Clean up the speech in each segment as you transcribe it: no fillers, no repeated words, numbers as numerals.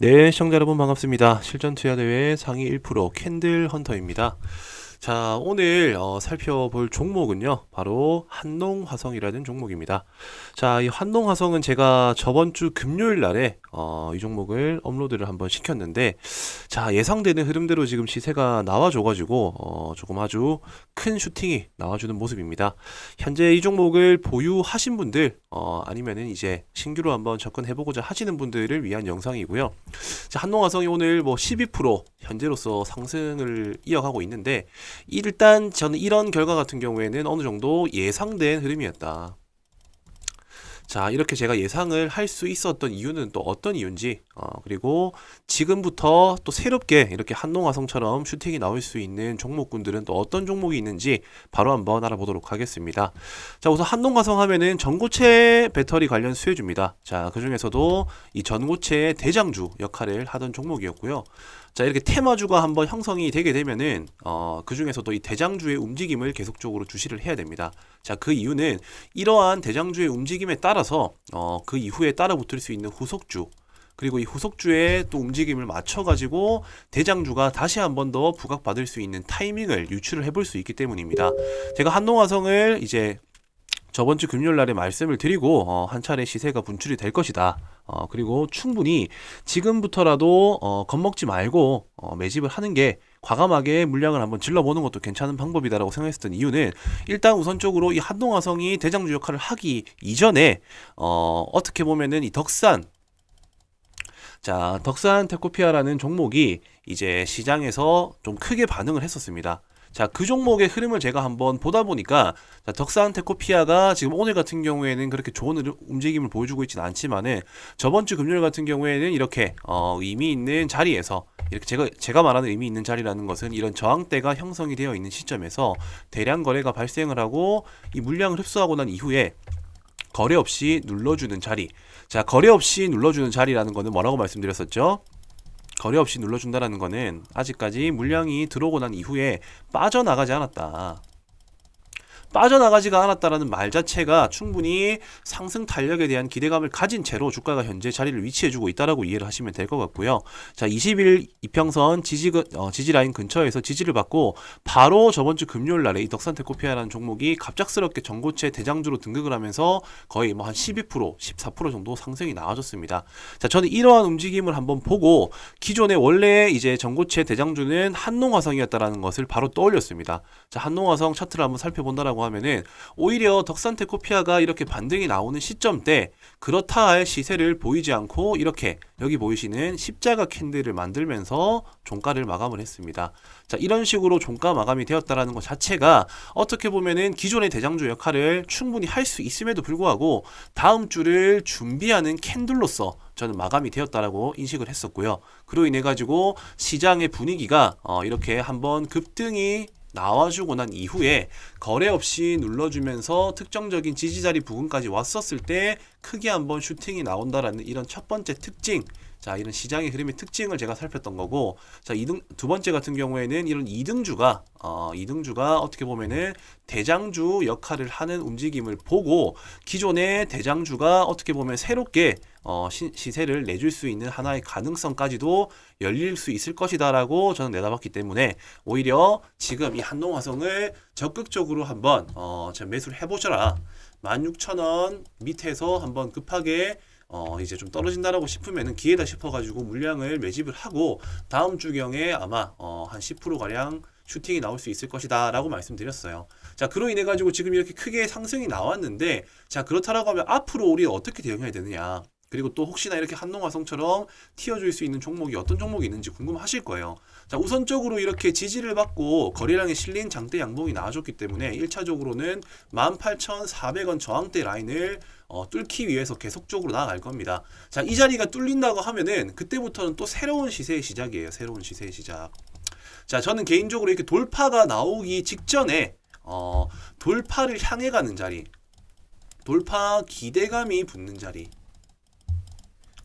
네, 시청자 여러분 반갑습니다. 실전 투자 대회 상위 1% 캔들 헌터입니다. 자, 오늘 살펴볼 종목은요, 바로 한농화성이라는 종목입니다. 자, 이 한농화성은 제가 저번 주 금요일 날에 이 종목을 업로드를 한번 시켰는데, 자, 예상되는 흐름대로 지금 시세가 나와줘가지고 조금 아주 큰 슈팅이 나와주는 모습입니다. 현재 이 종목을 보유하신 분들 아니면은 이제 신규로 한번 접근해보고자 하시는 분들을 위한 영상이고요. 자, 한농화성이 오늘 뭐 12% 현재로서 상승을 이어가고 있는데, 일단 저는 이런 결과 같은 경우에는 어느 정도 예상된 흐름이었다. 자, 이렇게 제가 예상을 할 수 있었던 이유는 또 어떤 이유인지, 그리고 지금부터 또 새롭게 이렇게 한농화성처럼 슈팅이 나올 수 있는 종목군들은 또 어떤 종목이 있는지 바로 한번 알아보도록 하겠습니다. 자, 우선 한농화성 하면은 전고체 배터리 관련 수혜주입니다. 자, 그 중에서도 이 전고체의 대장주 역할을 하던 종목이었고요. 자, 이렇게 테마주가 한번 형성이 되게 되면은 그 중에서도 이 대장주의 움직임을 계속적으로 주시를 해야 됩니다. 자, 그 이유는 이러한 대장주의 움직임에 따라서 그 이후에 따라붙을 수 있는 후속주, 그리고 이 후속주의 또 움직임을 맞춰가지고 대장주가 다시 한 번 더 부각받을 수 있는 타이밍을 유출을 해볼 수 있기 때문입니다. 제가 한농화성을 이제 저번 주 금요일 날에 말씀을 드리고 한 차례 시세가 분출이 될 것이다. 그리고 충분히 지금부터라도 겁먹지 말고 매집을 하는 게 과감하게 물량을 한번 질러보는 것도 괜찮은 방법이다라고 생각했었던 이유는, 일단 우선적으로 이 한농화성이 대장주 역할을 하기 이전에 어떻게 보면은 이 덕산 테코피아라는 종목이 이제 시장에서 좀 크게 반응을 했었습니다. 자, 그 종목의 흐름을 제가 한번 보다 보니까, 자, 덕산 테코피아가 지금 오늘 같은 경우에는 그렇게 좋은 움직임을 보여주고 있지는 않지만은, 저번 주 금요일 같은 경우에는 이렇게 의미 있는 자리에서, 이렇게 제가 말하는 의미 있는 자리라는 것은 이런 저항대가 형성이 되어 있는 시점에서 대량 거래가 발생을 하고 이 물량을 흡수하고 난 이후에 거래 없이 눌러주는 자리. 자, 거래 없이 눌러주는 자리라는 거는 뭐라고 말씀드렸었죠? 거래 없이 눌러준다라는 거는 아직까지 물량이 들어오고 난 이후에 빠져나가지 않았다. 빠져나가지가 않았다라는 말 자체가 충분히 상승 탄력에 대한 기대감을 가진 채로 주가가 현재 자리를 위치해주고 있다라고 이해를 하시면 될 것 같고요. 자, 20일 이평선 지지 라인 근처에서 지지를 받고 바로 저번 주 금요일 날에 이 덕산테코피아라는 종목이 갑작스럽게 전고체 대장주로 등극을 하면서 거의 뭐 한 12%, 14% 정도 상승이 나와줬습니다. 자, 저는 이러한 움직임을 한번 보고 기존에 원래 이제 전고체 대장주는 한농화성이었다라는 것을 바로 떠올렸습니다. 자, 한농화성 차트를 한번 살펴본다라고 하면은 오히려 덕산테코피아가 이렇게 반등이 나오는 시점 때 그렇다 할 시세를 보이지 않고 이렇게 여기 보이시는 십자가 캔들을 만들면서 종가를 마감을 했습니다. 자, 이런 식으로 종가 마감이 되었다라는 것 자체가 어떻게 보면은 기존의 대장주 역할을 충분히 할 수 있음에도 불구하고 다음 주를 준비하는 캔들로서 저는 마감이 되었다라고 인식을 했었고요. 그로 인해 가지고 시장의 분위기가 이렇게 한번 급등이 나와주고 난 이후에 거래 없이 눌러주면서 특정적인 지지자리 부근까지 왔었을 때 크게 한번 슈팅이 나온다라는 이런 첫 번째 특징, 자, 이런 시장의 흐름의 특징을 제가 살폈던 거고, 자, 두 번째 같은 경우에는 이런 이등주가 어떻게 보면은 대장주 역할을 하는 움직임을 보고 기존의 대장주가 어떻게 보면 새롭게 시세를 내줄 수 있는 하나의 가능성까지도 열릴 수 있을 것이다라고 저는 내다봤기 때문에 오히려 지금 이 한농화성을 적극적으로 한번 매수를 해보셔라. 16,000원 밑에서 한번 급하게 이제 좀 떨어진다라고 싶으면은 기회다 싶어가지고 물량을 매집을 하고 다음 주경에 아마 한 10%가량 슈팅이 나올 수 있을 것이다 라고 말씀드렸어요. 자, 그로 인해 가지고 지금 이렇게 크게 상승이 나왔는데, 자, 그렇다라고 하면 앞으로 우리 어떻게 대응해야 되느냐, 그리고 또 혹시나 이렇게 한농화성처럼 튀어줄 수 있는 종목이 어떤 종목이 있는지 궁금하실 거예요. 자, 우선적으로 이렇게 지지를 받고 거래량에 실린 장대 양봉이 나와줬기 때문에 1차적으로는 18,400원 저항대 라인을 뚫기 위해서 계속적으로 나아갈 겁니다. 자, 이 자리가 뚫린다고 하면은 그때부터는 또 새로운 시세의 시작이에요. 새로운 시세의 시작. 자, 저는 개인적으로 이렇게 돌파가 나오기 직전에 돌파를 향해 가는 자리, 돌파 기대감이 붙는 자리,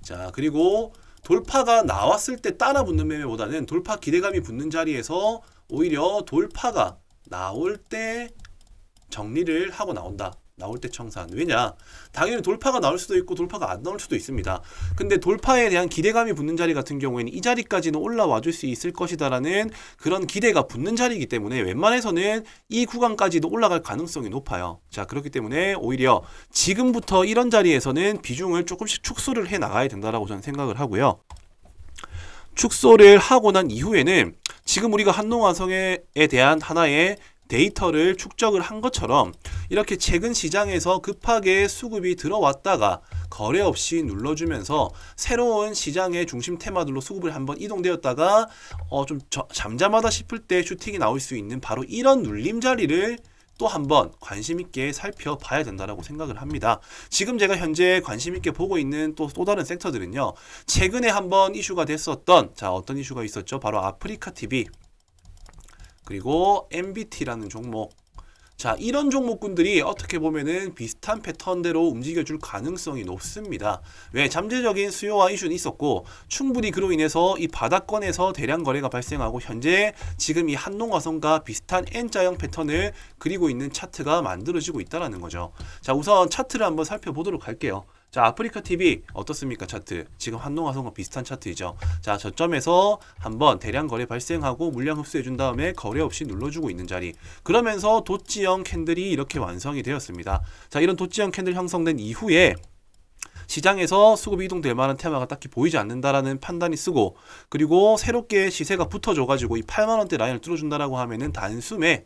자, 그리고 돌파가 나왔을 때 따라 붙는 매매보다는 돌파 기대감이 붙는 자리에서 오히려 돌파가 나올 때 정리를 하고 나온다. 나올 때 청산. 왜냐? 당연히 돌파가 나올 수도 있고 돌파가 안 나올 수도 있습니다. 근데 돌파에 대한 기대감이 붙는 자리 같은 경우에는 이 자리까지는 올라와 줄 수 있을 것이다라는 그런 기대가 붙는 자리이기 때문에 웬만해서는 이 구간까지도 올라갈 가능성이 높아요. 자, 그렇기 때문에 오히려 지금부터 이런 자리에서는 비중을 조금씩 축소를 해 나가야 된다라고 저는 생각을 하고요. 축소를 하고 난 이후에는 지금 우리가 한농화성에 대한 하나의 데이터를 축적을 한 것처럼 이렇게 최근 시장에서 급하게 수급이 들어왔다가 거래 없이 눌러주면서 새로운 시장의 중심 테마들로 수급을 한번 이동되었다가 좀 잠잠하다 싶을 때 슈팅이 나올 수 있는 바로 이런 눌림 자리를 또 한번 관심 있게 살펴봐야 된다라고 생각을 합니다. 지금 제가 현재 관심 있게 보고 있는 또 다른 섹터들은요. 최근에 한번 이슈가 됐었던 어떤 이슈가 있었죠? 바로 아프리카 TV 그리고 MBT라는 종목. 자, 이런 종목군들이 어떻게 보면은 비슷한 패턴대로 움직여줄 가능성이 높습니다. 왜? 잠재적인 수요와 이슈는 있었고 충분히 그로 인해서 이 바닥권에서 대량 거래가 발생하고 현재 지금 이 한농화성과 비슷한 N자형 패턴을 그리고 있는 차트가 만들어지고 있다는 거죠. 자, 우선 차트를 한번 살펴보도록 할게요. 자, 아프리카 TV 어떻습니까? 차트. 지금 한농화성과 비슷한 차트이죠. 자, 저점에서 한번 대량 거래 발생하고 물량 흡수해 준 다음에 거래 없이 눌러주고 있는 자리. 그러면서 도치형 캔들이 이렇게 완성이 되었습니다. 자, 이런 도치형 캔들 형성된 이후에 시장에서 수급이 이동될 만한 테마가 딱히 보이지 않는다라는 판단이 쓰고 그리고 새롭게 시세가 붙어줘가지고 이 8만원대 라인을 뚫어준다라고 하면은 단숨에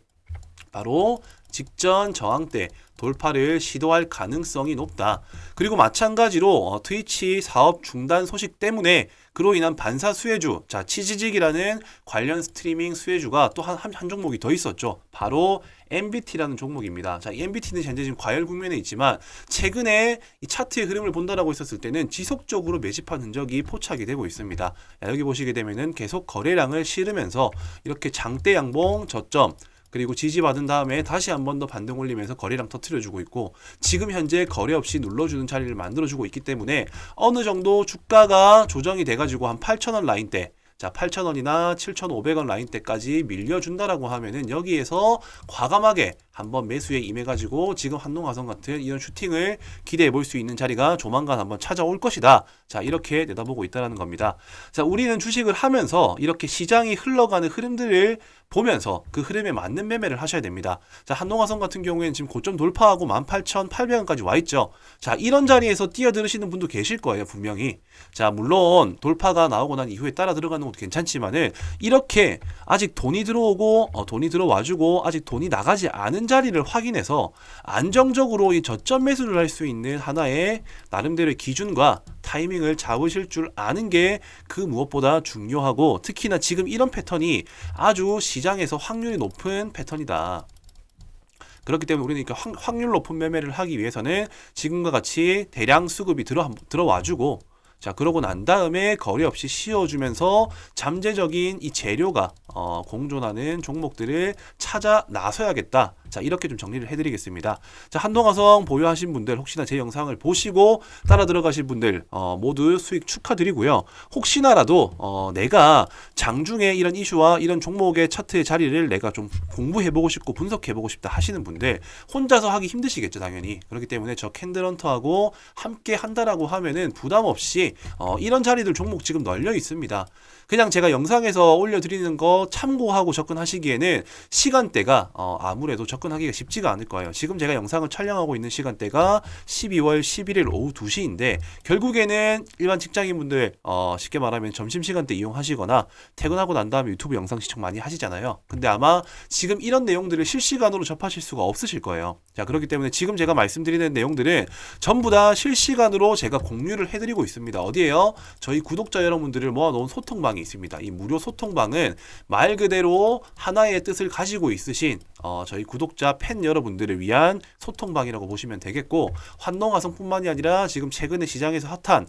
바로 직전 저항대 돌파를 시도할 가능성이 높다. 그리고 마찬가지로 트위치 사업 중단 소식 때문에 그로 인한 반사 수혜주, 자, 치즈직이라는 관련 스트리밍 수혜주가 또 한 종목이 더 있었죠. 바로 MBT라는 종목입니다. 자, 이 MBT는 현재 지금 과열 국면에 있지만 최근에 이 차트의 흐름을 본다라고 했었을 때는 지속적으로 매집한 흔적이 포착이 되고 있습니다. 자, 여기 보시게 되면은 계속 거래량을 실으면서 이렇게 장대 양봉 저점 그리고 지지받은 다음에 다시 한 번 더 반등 올리면서 거래량 터트려주고 있고 지금 현재 거래 없이 눌러주는 자리를 만들어주고 있기 때문에 어느 정도 주가가 조정이 돼가지고 한 8,000원 라인대 자, 8,000원이나 7,500원 라인대까지 밀려준다라고 하면은 여기에서 과감하게 한번 매수에 임해가지고 지금 한농화성 같은 이런 슈팅을 기대해 볼 수 있는 자리가 조만간 한번 찾아올 것이다. 자, 이렇게 내다보고 있다는 겁니다. 자, 우리는 주식을 하면서 이렇게 시장이 흘러가는 흐름들을 보면서 그 흐름에 맞는 매매를 하셔야 됩니다. 자, 한농화성 같은 경우에는 지금 고점 돌파하고 18,800원까지 와 있죠. 자, 이런 자리에서 뛰어들으시는 분도 계실 거예요, 분명히. 자, 물론 돌파가 나오고 난 이후에 따라 들어가는 것도 괜찮지만은 이렇게 아직 돈이 들어오고 돈이 들어와주고 아직 돈이 나가지 않은 자리를 확인해서 안정적으로 이 저점 매수를 할 수 있는 하나의 나름대로의 기준과 타이밍을 잡으실 줄 아는 게 그 무엇보다 중요하고 특히나 지금 이런 패턴이 아주 시장에서 확률이 높은 패턴이다. 그렇기 때문에 우리는 이렇게 확률 높은 매매를 하기 위해서는 지금과 같이 대량 수급이 들어와주고 자, 그러고 난 다음에 거래 없이 씌워주면서 잠재적인 이 재료가 공존하는 종목들을 찾아 나서야겠다. 자, 이렇게 좀 정리를 해드리겠습니다. 자, 한동화성 보유하신 분들 혹시나 제 영상을 보시고 따라 들어가신 분들 모두 수익 축하드리고요. 혹시나라도 내가 장중에 이런 이슈와 이런 종목의 차트의 자리를 내가 좀 공부해보고 싶고 분석해보고 싶다 하시는 분들 혼자서 하기 힘드시겠죠, 당연히. 그렇기 때문에 저 캔들헌터하고 함께 한다라고 하면은 부담 없이 이런 자리들 종목 지금 널려 있습니다. 그냥 제가 영상에서 올려드리는 거 참고하고 접근하시기에는 시간대가 아무래도 접근하기가 쉽지가 않을 거예요. 지금 제가 영상을 촬영하고 있는 시간대가 12월 11일 오후 2시인데 결국에는 일반 직장인분들 쉽게 말하면 점심시간대 이용하시거나 퇴근하고 난 다음에 유튜브 영상 시청 많이 하시잖아요. 근데 아마 지금 이런 내용들을 실시간으로 접하실 수가 없으실 거예요. 자, 그렇기 때문에 지금 제가 말씀드리는 내용들은 전부 다 실시간으로 제가 공유를 해드리고 있습니다. 어디에요? 저희 구독자 여러분들을 모아놓은 소통방이 있습니다. 이 무료 소통방은 말 그대로 하나의 뜻을 가지고 있으신 저희 구독자 팬 여러분들을 위한 소통방이라고 보시면 되겠고 환농화성뿐만이 아니라 지금 최근에 시장에서 핫한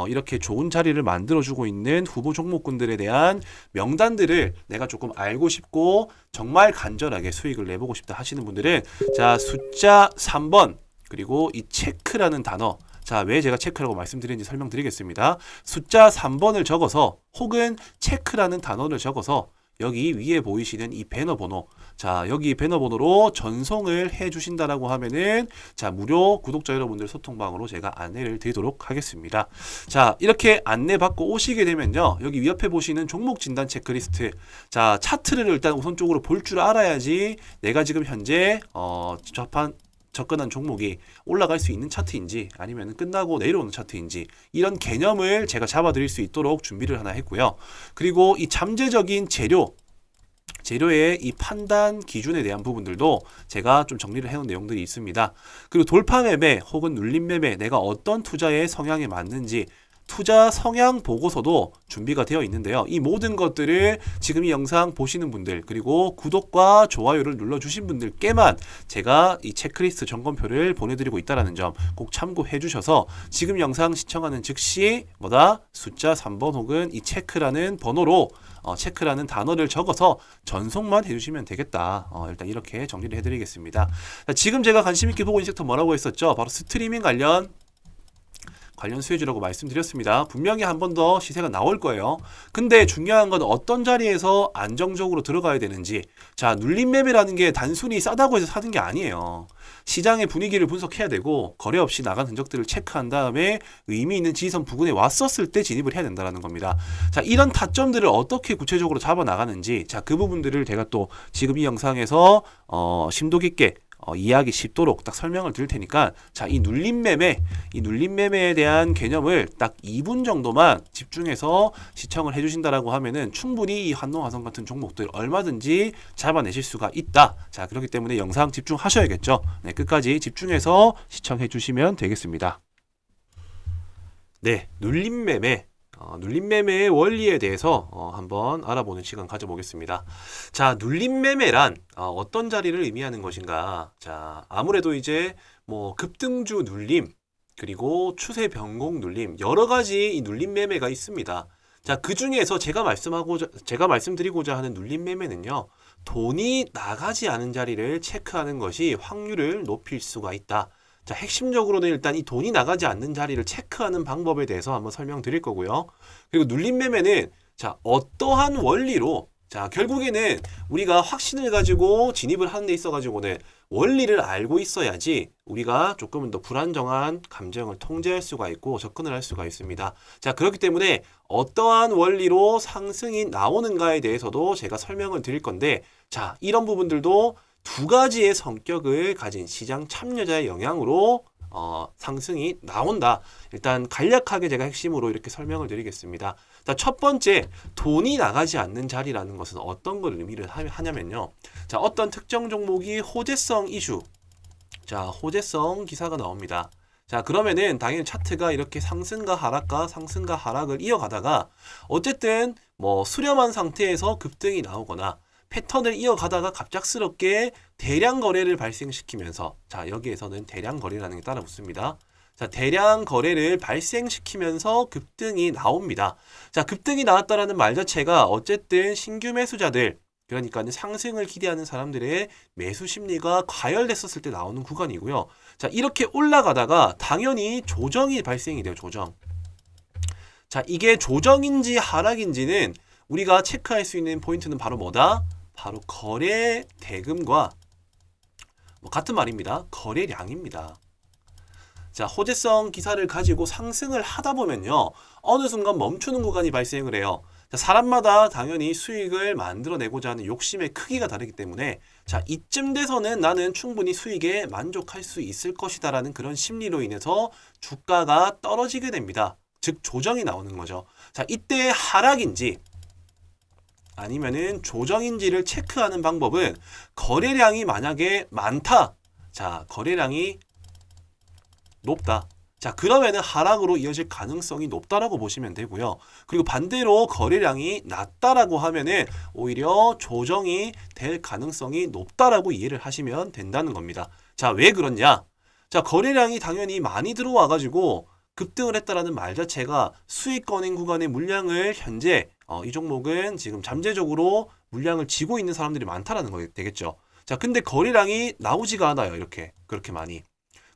이렇게 좋은 자리를 만들어주고 있는 후보 종목군들에 대한 명단들을 내가 조금 알고 싶고 정말 간절하게 수익을 내보고 싶다 하시는 분들은 자, 숫자 3번 그리고 이 체크라는 단어 자, 왜 제가 체크라고 말씀드리는지 설명드리겠습니다. 숫자 3번을 적어서 혹은 체크라는 단어를 적어서 여기 위에 보이시는 이 배너 번호, 자 여기 배너 번호로 전송을 해 주신다라고 하면은 자 무료 구독자 여러분들 소통방으로 제가 안내를 드리도록 하겠습니다. 자 이렇게 안내 받고 오시게 되면요, 여기 옆에 보시는 종목 진단 체크리스트, 자 차트를 일단 우선적으로 볼 줄 알아야지 내가 지금 현재 접근한 종목이 올라갈 수 있는 차트인지 아니면 끝나고 내려오는 차트인지 이런 개념을 제가 잡아드릴 수 있도록 준비를 하나 했고요. 그리고 이 잠재적인 재료의 이 판단 기준에 대한 부분들도 제가 좀 정리를 해놓은 내용들이 있습니다. 그리고 돌파 매매 혹은 눌림 매매, 내가 어떤 투자의 성향에 맞는지 투자 성향 보고서도 준비가 되어 있는데요. 이 모든 것들을 지금 이 영상 보시는 분들, 그리고 구독과 좋아요를 눌러주신 분들께만 제가 이 체크리스트 점검표를 보내드리고 있다는 점 꼭 참고해 주셔서 지금 영상 시청하는 즉시 숫자 3번 혹은 이 체크라는 번호로 체크라는 단어를 적어서 전송만 해주시면 되겠다. 일단 이렇게 정리를 해드리겠습니다. 지금 제가 관심 있게 보고 있는 섹터 뭐라고 했었죠? 바로 스트리밍 관련 수혜주라고 말씀드렸습니다. 분명히 한 번 더 시세가 나올 거예요. 근데 중요한 건 어떤 자리에서 안정적으로 들어가야 되는지. 자, 눌림 매매라는 게 단순히 싸다고 해서 사는 게 아니에요. 시장의 분위기를 분석해야 되고 거래 없이 나간 흔적들을 체크한 다음에 의미 있는 지지선 부근에 왔었을 때 진입을 해야 된다는 겁니다. 자, 이런 타점들을 어떻게 구체적으로 잡아 나가는지, 자, 그 부분들을 제가 또 지금 이 영상에서 심도 깊게 이해하기 쉽도록 딱 설명을 드릴 테니까, 자, 이 눌림 매매에 대한 개념을 딱 2분 정도만 집중해서 시청을 해주신다라고 하면은 충분히 이 한농화성 같은 종목들 얼마든지 잡아내실 수가 있다. 자, 그렇기 때문에 영상 집중하셔야겠죠. 네, 끝까지 집중해서 시청해 주시면 되겠습니다. 네, 눌림 매매의 원리에 대해서 한번 알아보는 시간 가져보겠습니다. 자, 눌림 매매란 어떤 자리를 의미하는 것인가? 자, 아무래도 이제 뭐 급등주 눌림, 그리고 추세 변곡 눌림, 여러 가지 이 눌림 매매가 있습니다. 자, 그 중에서 제가 말씀드리고자 하는 눌림 매매는요, 돈이 나가지 않은 자리를 체크하는 것이 확률을 높일 수가 있다. 자, 핵심적으로는 일단 이 돈이 나가지 않는 자리를 체크하는 방법에 대해서 한번 설명드릴 거고요. 그리고 눌림 매매는 자, 어떠한 원리로, 자, 결국에는 우리가 확신을 가지고 진입을 하는 데 있어 가지고는 원리를 알고 있어야지 우리가 조금은 더 불안정한 감정을 통제할 수가 있고 접근을 할 수가 있습니다. 자, 그렇기 때문에 어떠한 원리로 상승이 나오는가에 대해서도 제가 설명을 드릴 건데, 자, 이런 부분들도 두 가지의 성격을 가진 시장 참여자의 영향으로 상승이 나온다. 일단 간략하게 제가 핵심으로 이렇게 설명을 드리겠습니다. 자, 첫 번째, 돈이 나가지 않는 자리라는 것은 어떤 걸 의미를 하냐면요. 자, 어떤 특정 종목이 호재성 이슈, 자, 호재성 기사가 나옵니다. 자, 그러면은 당연히 차트가 이렇게 상승과 하락을 이어가다가 어쨌든 뭐 수렴한 상태에서 급등이 나오거나 패턴을 이어가다가 갑작스럽게 대량 거래를 발생시키면서, 자, 여기에서는 대량 거래라는 게 따라 붙습니다. 자, 대량 거래를 발생시키면서 급등이 나옵니다. 자, 급등이 나왔다라는 말 자체가 어쨌든 신규 매수자들, 그러니까 상승을 기대하는 사람들의 매수 심리가 과열됐었을 때 나오는 구간이고요. 자, 이렇게 올라가다가 당연히 조정이 발생이 돼요. 조정. 자, 이게 조정인지 하락인지는 우리가 체크할 수 있는 포인트는 바로 뭐다? 바로 거래 대금과 같은 말입니다. 거래량입니다. 자, 호재성 기사를 가지고 상승을 하다 보면요, 어느 순간 멈추는 구간이 발생을 해요. 자, 사람마다 당연히 수익을 만들어내고자 하는 욕심의 크기가 다르기 때문에, 자, 이쯤 돼서는 나는 충분히 수익에 만족할 수 있을 것이다 라는 그런 심리로 인해서 주가가 떨어지게 됩니다. 즉 조정이 나오는 거죠. 자, 이때 하락인지 아니면은 조정인지를 체크하는 방법은 거래량이 만약에 많다. 자, 거래량이 높다. 자, 그러면은 하락으로 이어질 가능성이 높다라고 보시면 되고요. 그리고 반대로 거래량이 낮다라고 하면은 오히려 조정이 될 가능성이 높다라고 이해를 하시면 된다는 겁니다. 자, 왜 그러냐? 자, 거래량이 당연히 많이 들어와 가지고 급등을 했다라는 말 자체가 수익권인 구간의 물량을 현재 이 종목은 지금 잠재적으로 물량을 쥐고 있는 사람들이 많다라는 거 되겠죠. 자, 근데 거래량이 나오지가 않아요. 그렇게 많이.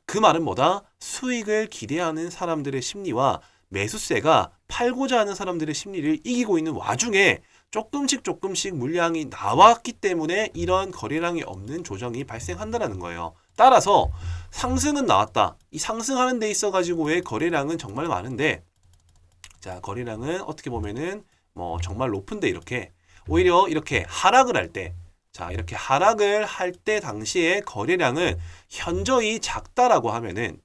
그 말은 뭐다? 수익을 기대하는 사람들의 심리와 매수세가 팔고자 하는 사람들의 심리를 이기고 있는 와중에 조금씩 물량이 나왔기 때문에 이런 거래량이 없는 조정이 발생한다는 거예요. 따라서 상승은 나왔다. 이 상승하는 데 있어 가지고의 거래량은 정말 많은데, 자, 거래량은 어떻게 보면은 뭐 정말 높은데, 이렇게 오히려 이렇게 하락을 할 때, 자, 이렇게 하락을 할 때 당시에 거래량은 현저히 작다라고 하면은,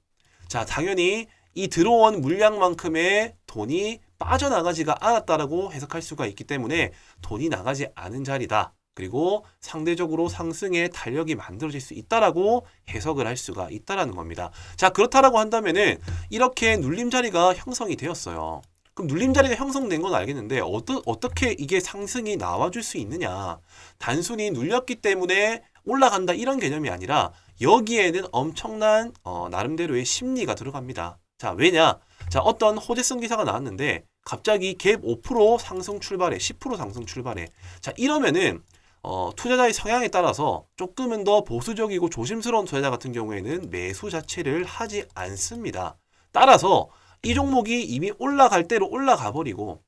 자, 당연히 이 들어온 물량만큼의 돈이 빠져나가지가 않았다라고 해석할 수가 있기 때문에 돈이 나가지 않은 자리다. 그리고 상대적으로 상승의 탄력이 만들어질 수 있다라고 해석을 할 수가 있다라는 겁니다. 자, 그렇다라고 한다면은 이렇게 눌림 자리가 형성이 되었어요. 그럼 눌림 자리가 형성된 건 알겠는데 어떻게 이게 상승이 나와줄 수 있느냐? 단순히 눌렸기 때문에 올라간다 이런 개념이 아니라 여기에는 엄청난 나름대로의 심리가 들어갑니다. 자, 왜냐? 자, 어떤 호재성 기사가 나왔는데 갑자기 갭 5% 상승 출발해, 10% 상승 출발해. 자, 이러면은 투자자의 성향에 따라서 조금은 더 보수적이고 조심스러운 투자자 같은 경우에는 매수 자체를 하지 않습니다. 따라서 이 종목이 이미 올라갈 대로 올라가 버리고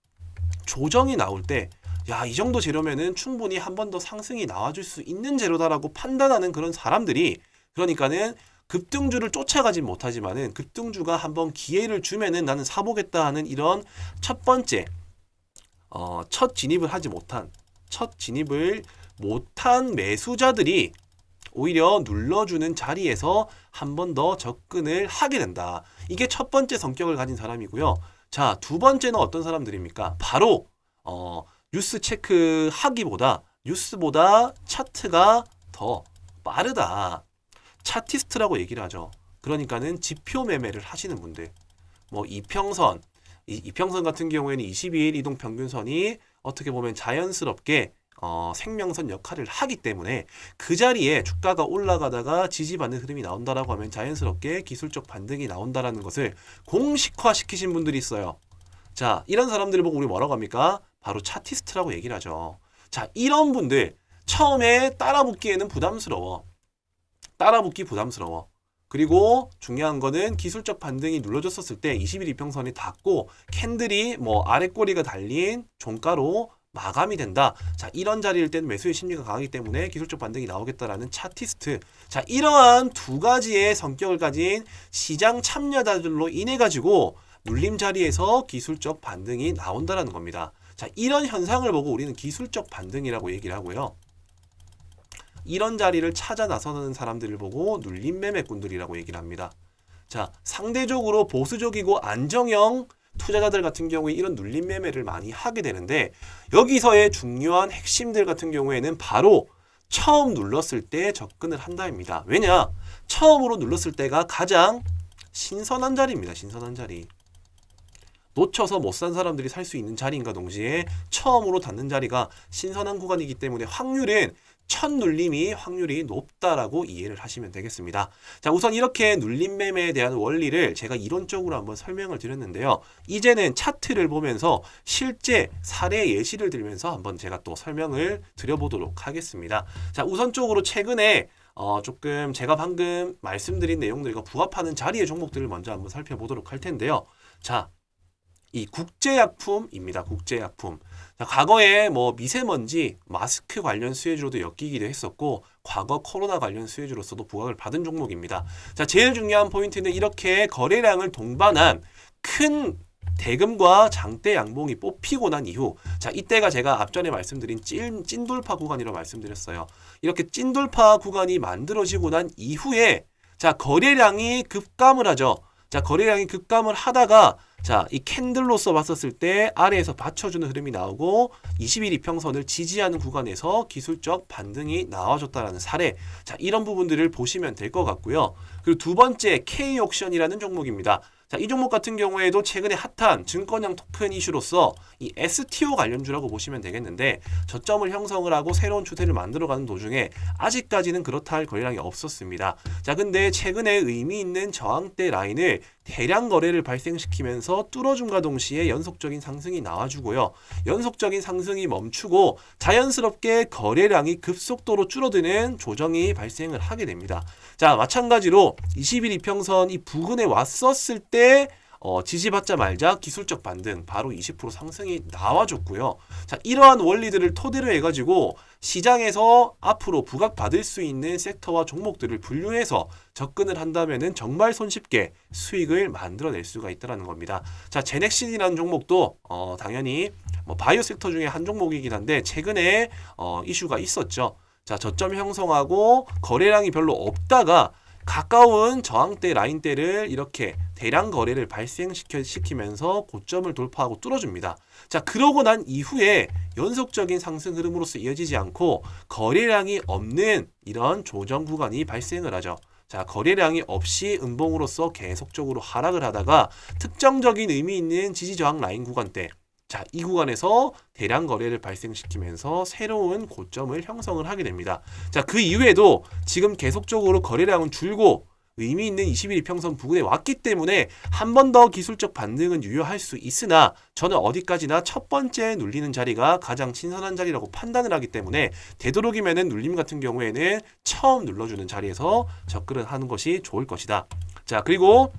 조정이 나올 때, 야, 이 정도 재료면은 충분히 한 번 더 상승이 나와줄 수 있는 재료다라고 판단하는 그런 사람들이, 그러니까는 급등주를 쫓아가진 못하지만은 급등주가 한번 기회를 주면은 나는 사보겠다 하는 이런 첫 번째 첫 진입을 못한 매수자들이 오히려 눌러주는 자리에서 한 번 더 접근을 하게 된다. 이게 첫 번째 성격을 가진 사람이고요. 자, 두 번째는 어떤 사람들입니까? 바로 뉴스 체크하기보다 뉴스보다 차트가 더 빠르다. 차티스트라고 얘기를 하죠. 그러니까는 지표 매매를 하시는 분들, 뭐 이평선 같은 경우에는 22일 이동 평균선이 어떻게 보면 자연스럽게 생명선 역할을 하기 때문에 그 자리에 주가가 올라가다가 지지받는 흐름이 나온다라고 하면 자연스럽게 기술적 반등이 나온다라는 것을 공식화 시키신 분들이 있어요. 자, 이런 사람들을 보고 우리 뭐라고 합니까? 바로 차티스트라고 얘기를 하죠. 자, 이런 분들 처음에 따라붙기에는 부담스러워. 그리고 중요한 거는 기술적 반등이 눌러졌었을 때 20일 이평선이 닿고 캔들이 뭐 아래 꼬리가 달린 종가로 마감이 된다. 자, 이런 자리일 때는 매수의 심리가 강하기 때문에 기술적 반등이 나오겠다라는 차티스트. 자, 이러한 두 가지의 성격을 가진 시장 참여자들로 인해 가지고 눌림 자리에서 기술적 반등이 나온다라는 겁니다. 자, 이런 현상을 보고 우리는 기술적 반등이라고 얘기를 하고요. 이런 자리를 찾아 나서는 사람들을 보고 눌림 매매꾼들이라고 얘기를 합니다. 자, 상대적으로 보수적이고 안정형 투자자들 같은 경우에 이런 눌림 매매를 많이 하게 되는데, 여기서의 중요한 핵심들 같은 경우에는 바로 처음 눌렀을 때 접근을 한다입니다. 왜냐? 처음으로 눌렀을 때가 가장 신선한 자리입니다. 신선한 자리. 놓쳐서 못 산 사람들이 살 수 있는 자리인가 동시에 처음으로 닿는 자리가 신선한 구간이기 때문에 첫 눌림이 확률이 높다라고 이해를 하시면 되겠습니다. 자, 우선 이렇게 눌림 매매에 대한 원리를 제가 이론적으로 한번 설명을 드렸는데요. 이제는 차트를 보면서 실제 사례 예시를 들면서 한번 제가 또 설명을 드려보도록 하겠습니다. 자, 우선적으로 최근에 조금 제가 방금 말씀드린 내용들과 부합하는 자리의 종목들을 먼저 한번 살펴보도록 할 텐데요. 자, 이 국제약품입니다. 국제약품. 자, 과거에 뭐 미세먼지, 마스크 관련 수혜주로도 엮이기도 했었고, 과거 코로나 관련 수혜주로서도 부각을 받은 종목입니다. 자, 제일 중요한 포인트는 이렇게 거래량을 동반한 큰 대금과 장대 양봉이 뽑히고 난 이후, 자, 이때가 제가 앞전에 말씀드린 찐돌파 구간이라고 말씀드렸어요. 이렇게 찐돌파 구간이 만들어지고 난 이후에, 자, 거래량이 급감을 하죠. 자, 거래량이 급감을 하다가, 자, 이 캔들로서 봤었을 때 아래에서 받쳐주는 흐름이 나오고 20일 이평선을 지지하는 구간에서 기술적 반등이 나와줬다라는 사례. 자, 이런 부분들을 보시면 될 것 같고요. 그리고 두 번째 K옥션이라는 종목입니다. 자, 이 종목 같은 경우에도 최근에 핫한 증권형 토큰 이슈로서 이 STO 관련주라고 보시면 되겠는데, 저점을 형성을 하고 새로운 추세를 만들어가는 도중에 아직까지는 그렇다 할 거래량이 없었습니다. 자, 근데 최근에 의미 있는 저항대 라인을 대량 거래를 발생시키면서 뚫어줌과 동시에 연속적인 상승이 나와주고요. 연속적인 상승이 멈추고 자연스럽게 거래량이 급속도로 줄어드는 조정이 발생을 하게 됩니다. 자, 마찬가지로 20일 이평선 이 부근에 왔었을 때 지지받자마자 기술적 반등 바로 20% 상승이 나와줬고요. 자, 이러한 원리들을 토대로 해가지고 시장에서 앞으로 부각받을 수 있는 섹터와 종목들을 분류해서 접근을 한다면은 정말 손쉽게 수익을 만들어낼 수가 있다는 겁니다. 자, 제넥신이라는 종목도 당연히 뭐 바이오 섹터 중에 한 종목이긴 한데 최근에 이슈가 있었죠. 자, 저점 형성하고 거래량이 별로 없다가 가까운 저항대 라인대를 이렇게 대량 거래를 발생시키면서 고점을 돌파하고 뚫어줍니다. 자, 그러고 난 이후에 연속적인 상승 흐름으로서 이어지지 않고 거래량이 없는 이런 조정 구간이 발생을 하죠. 자, 거래량이 없이 음봉으로서 계속적으로 하락을 하다가 특정적인 의미 있는 지지 저항 라인 구간대, 자, 이 구간에서 대량 거래를 발생시키면서 새로운 고점을 형성을 하게 됩니다. 자, 그 이후에도 지금 계속적으로 거래량은 줄고 의미 있는 21 이평선 부근에 왔기 때문에 한 번 더 기술적 반등은 유효할 수 있으나 저는 어디까지나 첫 번째 눌리는 자리가 가장 신선한 자리라고 판단을 하기 때문에 되도록이면은 눌림 같은 경우에는 처음 눌러주는 자리에서 접근을 하는 것이 좋을 것이다. 자, 그리고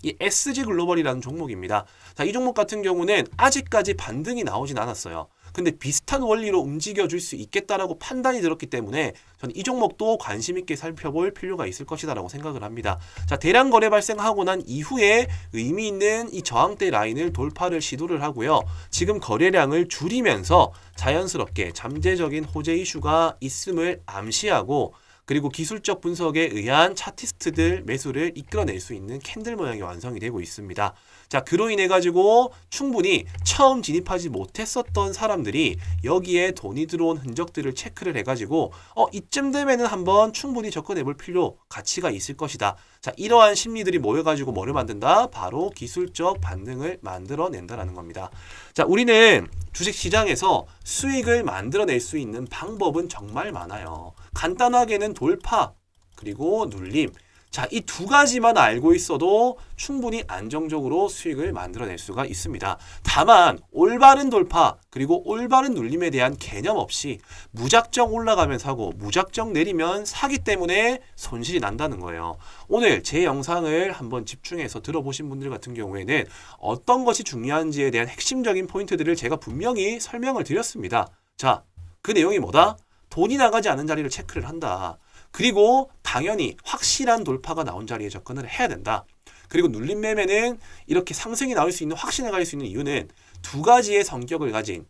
이 SG 글로벌이라는 종목입니다. 자, 이 종목 같은 경우는 아직까지 반등이 나오진 않았어요. 근데 비슷한 원리로 움직여줄 수 있겠다라고 판단이 들었기 때문에 저는 이 종목도 관심 있게 살펴볼 필요가 있을 것이다라고 생각을 합니다. 자, 대량 거래 발생하고 난 이후에 의미 있는 이 저항대 라인을 돌파를 시도를 하고요. 지금 거래량을 줄이면서 자연스럽게 잠재적인 호재 이슈가 있음을 암시하고 그리고 기술적 분석에 의한 차티스트들 매수를 이끌어낼 수 있는 캔들 모양이 완성이 되고 있습니다. 자, 그로 인해 가지고 충분히 처음 진입하지 못했었던 사람들이 여기에 돈이 들어온 흔적들을 체크를 해가지고 이쯤 되면은 한번 충분히 접근해 볼 필요, 가치가 있을 것이다. 자, 이러한 심리들이 모여가지고 뭐를 만든다? 바로 기술적 반등을 만들어낸다라는 겁니다. 자, 우리는 주식시장에서 수익을 만들어낼 수 있는 방법은 정말 많아요. 간단하게는 돌파, 그리고 눌림. 자, 이 두 가지만 알고 있어도 충분히 안정적으로 수익을 만들어낼 수가 있습니다. 다만 올바른 돌파 그리고 올바른 눌림에 대한 개념 없이 무작정 올라가면 사고 무작정 내리면 사기 때문에 손실이 난다는 거예요. 오늘 제 영상을 한번 집중해서 들어보신 분들 같은 경우에는 어떤 것이 중요한지에 대한 핵심적인 포인트들을 제가 분명히 설명을 드렸습니다. 자, 그 내용이 뭐다? 돈이 나가지 않은 자리를 체크를 한다. 그리고 당연히 확실한 돌파가 나온 자리에 접근을 해야 된다. 그리고 눌림 매매는 이렇게 상승이 나올 수 있는, 확신을 가질 수 있는 이유는 두 가지의 성격을 가진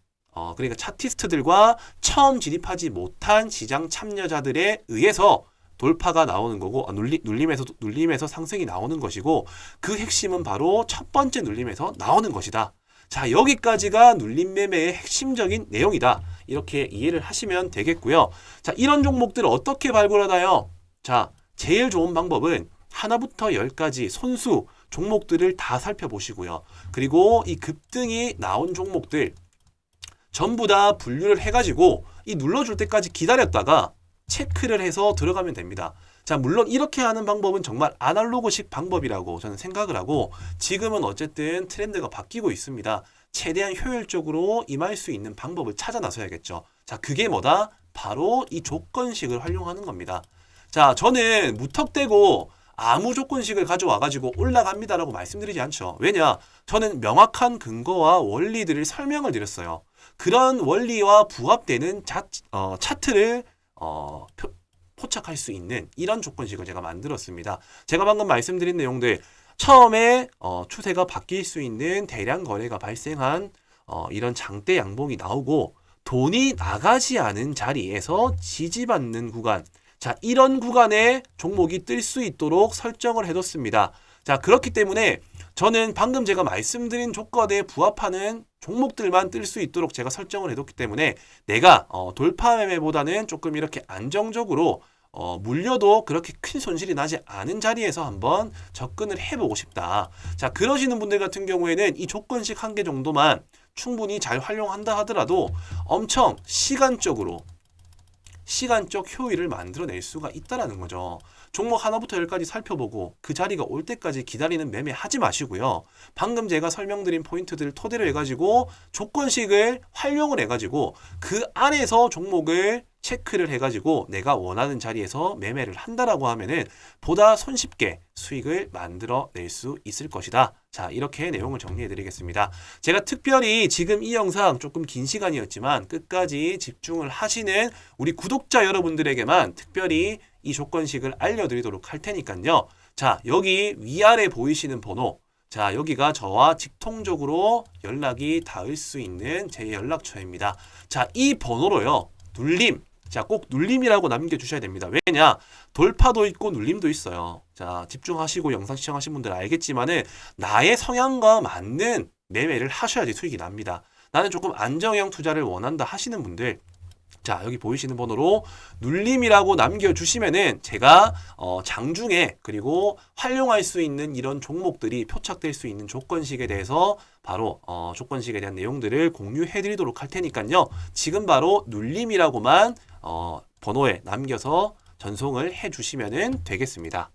그러니까 차티스트들과 처음 진입하지 못한 시장 참여자들에 의해서 돌파가 나오는 거고 눌림에서 상승이 나오는 것이고 그 핵심은 바로 첫 번째 눌림에서 나오는 것이다. 자, 여기까지가 눌림 매매의 핵심적인 내용이다. 이렇게 이해를 하시면 되겠고요. 자, 이런 종목들을 어떻게 발굴하나요? 자, 제일 좋은 방법은 하나부터 열까지 손수 종목들을 다 살펴보시고요. 그리고 이 급등이 나온 종목들 전부 다 분류를 해가지고 이 눌러줄 때까지 기다렸다가 체크를 해서 들어가면 됩니다. 자, 물론 이렇게 하는 방법은 정말 아날로그식 방법이라고 저는 생각을 하고 지금은 어쨌든 트렌드가 바뀌고 있습니다. 최대한 효율적으로 임할 수 있는 방법을 찾아 나서야겠죠. 자, 그게 뭐다? 바로 이 조건식을 활용하는 겁니다. 자, 저는 무턱대고 아무 조건식을 가져와가지고 올라갑니다라고 말씀드리지 않죠. 왜냐? 저는 명확한 근거와 원리들을 설명을 드렸어요. 그런 원리와 부합되는 차트를 포착할 수 있는 이런 조건식을 제가 만들었습니다. 제가 방금 말씀드린 내용들 처음에 추세가 바뀔 수 있는 대량 거래가 발생한 이런 장대 양봉이 나오고 돈이 나가지 않은 자리에서 지지받는 구간, 자, 이런 구간에 종목이 뜰 수 있도록 설정을 해뒀습니다. 자, 그렇기 때문에 저는 방금 제가 말씀드린 조건에 부합하는 종목들만 뜰 수 있도록 제가 설정을 해뒀기 때문에 내가 돌파 매매보다는 조금 이렇게 안정적으로 물려도 그렇게 큰 손실이 나지 않은 자리에서 한번 접근을 해보고 싶다. 자, 그러시는 분들 같은 경우에는 이 조건식 한 개 정도만 충분히 잘 활용한다 하더라도 엄청 시간적 효율을 만들어낼 수가 있다라는 거죠. 종목 하나부터 열까지 살펴보고 그 자리가 올 때까지 기다리는 매매 하지 마시고요. 방금 제가 설명드린 포인트들을 토대로 해가지고 조건식을 활용을 해가지고 그 안에서 종목을 체크를 해가지고 내가 원하는 자리에서 매매를 한다라고 하면은 보다 손쉽게 수익을 만들어낼 수 있을 것이다. 자, 이렇게 내용을 정리해 드리겠습니다. 제가 특별히 지금 이 영상 조금 긴 시간이었지만 끝까지 집중을 하시는 우리 구독자 여러분들에게만 특별히 이 조건식을 알려드리도록 할 테니까요. 자, 여기 위아래 보이시는 번호, 자, 여기가 저와 직통적으로 연락이 닿을 수 있는 제 연락처입니다. 자, 이 번호로요, 눌림. 자, 꼭 눌림이라고 남겨주셔야 됩니다. 왜냐? 돌파도 있고 눌림도 있어요. 자, 집중하시고 영상 시청하신 분들 알겠지만은 나의 성향과 맞는 매매를 하셔야지 수익이 납니다. 나는 조금 안정형 투자를 원한다 하시는 분들, 자, 여기 보이시는 번호로 눌림이라고 남겨주시면은 제가 장중에 그리고 활용할 수 있는 이런 종목들이 표착될 수 있는 조건식에 대해서 바로 조건식에 대한 내용들을 공유해 드리도록 할 테니까요. 지금 바로 눌림이라고만 번호에 남겨서 전송을 해 주시면 되겠습니다.